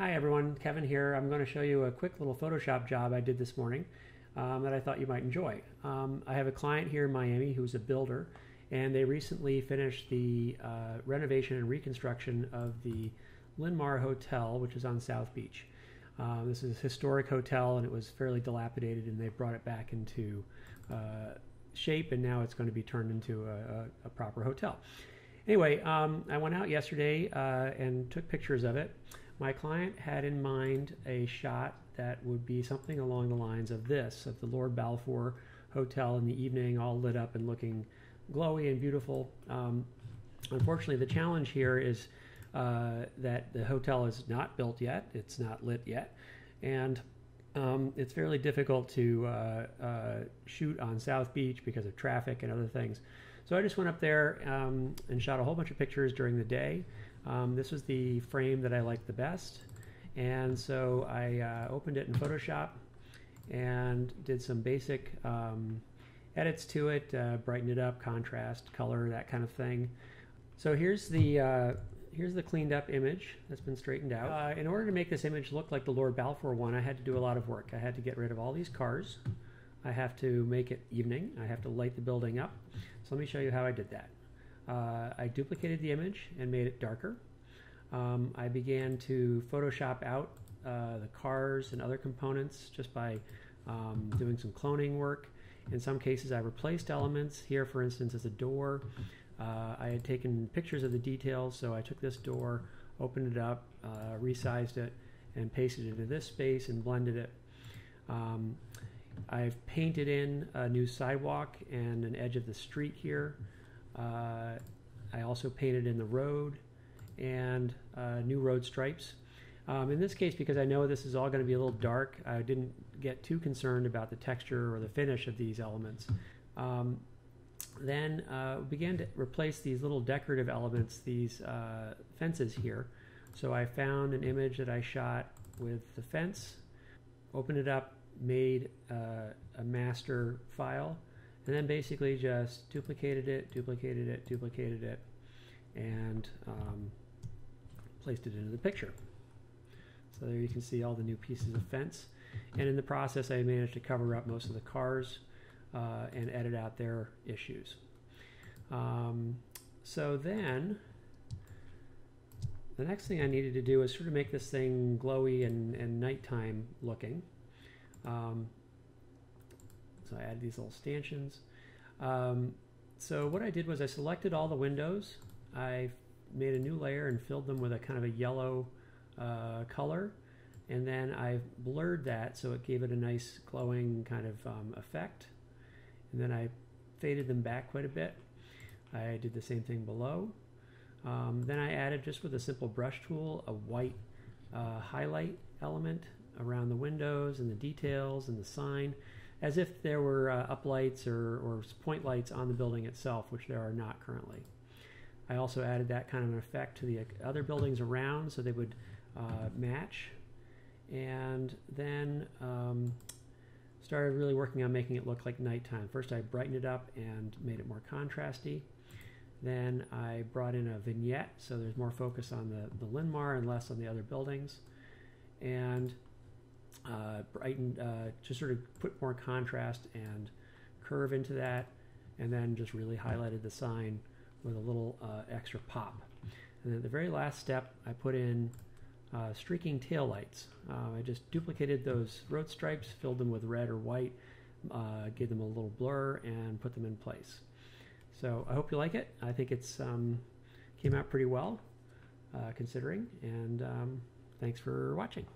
Hi everyone, Kevin here. I'm going to show you a quick little Photoshop job I did this morning that I thought you might enjoy. I have a client here in Miami who's a builder, and they recently finished the renovation and reconstruction of the Linmar Hotel, which is on South Beach. This is a historic hotel, and it was fairly dilapidated, and they brought it back into shape, and now it's going to be turned into a proper hotel. Anyway, I went out yesterday and took pictures of it. My client had in mind a shot that would be something along the lines of this, of the Lord Balfour Hotel in the evening, all lit up and looking glowy and beautiful. Unfortunately, the challenge here is that the hotel is not built yet, it's not lit yet, and it's fairly difficult to shoot on South Beach because of traffic and other things. So I just went up there and shot a whole bunch of pictures during the day. This was the frame that I liked the best, and so I opened it in Photoshop and did some basic edits to it, brighten it up, contrast, color, that kind of thing. So here's the cleaned up image that's been straightened out. In order to make this image look like the Lord Balfour one, I had to do a lot of work. I had to get rid of all these cars. I have to make it evening. I have to light the building up. So let me show you how I did that. I duplicated the image and made it darker. I began to Photoshop out the cars and other components just by doing some cloning work. In some cases I replaced elements. Here, for instance, is a door. I had taken pictures of the details, so I took this door, opened it up, resized it, and pasted it into this space and blended it. I've painted in a new sidewalk and an edge of the street here. I also painted in the road and new road stripes. In this case, because I know this is all going to be a little dark, I didn't get too concerned about the texture or the finish of these elements. Then began to replace these little decorative elements, these fences here. So I found an image that I shot with the fence, opened it up, made a master file, and then basically just duplicated it, and placed it into the picture. So there you can see all the new pieces of fence, and in the process I managed to cover up most of the cars and edit out their issues. So then the next thing I needed to do is sort of make this thing glowy and nighttime looking. So I added these little stanchions. So what I did was I selected all the windows. I made a new layer and filled them with a kind of a yellow color, and then I blurred that so it gave it a nice glowing kind of effect. And then I faded them back quite a bit. I did the same thing below. Then I added, just with a simple brush tool, a white highlight element around the windows and the details and the sign, as if there were uplights or point lights on the building itself, which there are not currently. I also added that kind of an effect to the other buildings around so they would match, and then started really working on making it look like nighttime. First I brightened it up and made it more contrasty. Then I brought in a vignette so there's more focus on the Linmar and less on the other buildings, and brightened, just sort of put more contrast and curve into that, and then just really highlighted the sign with a little extra pop. And then at the very last step I put in streaking taillights. I just duplicated those road stripes, filled them with red or white, gave them a little blur, and put them in place. So I hope you like it. I think it's came out pretty well considering, and thanks for watching.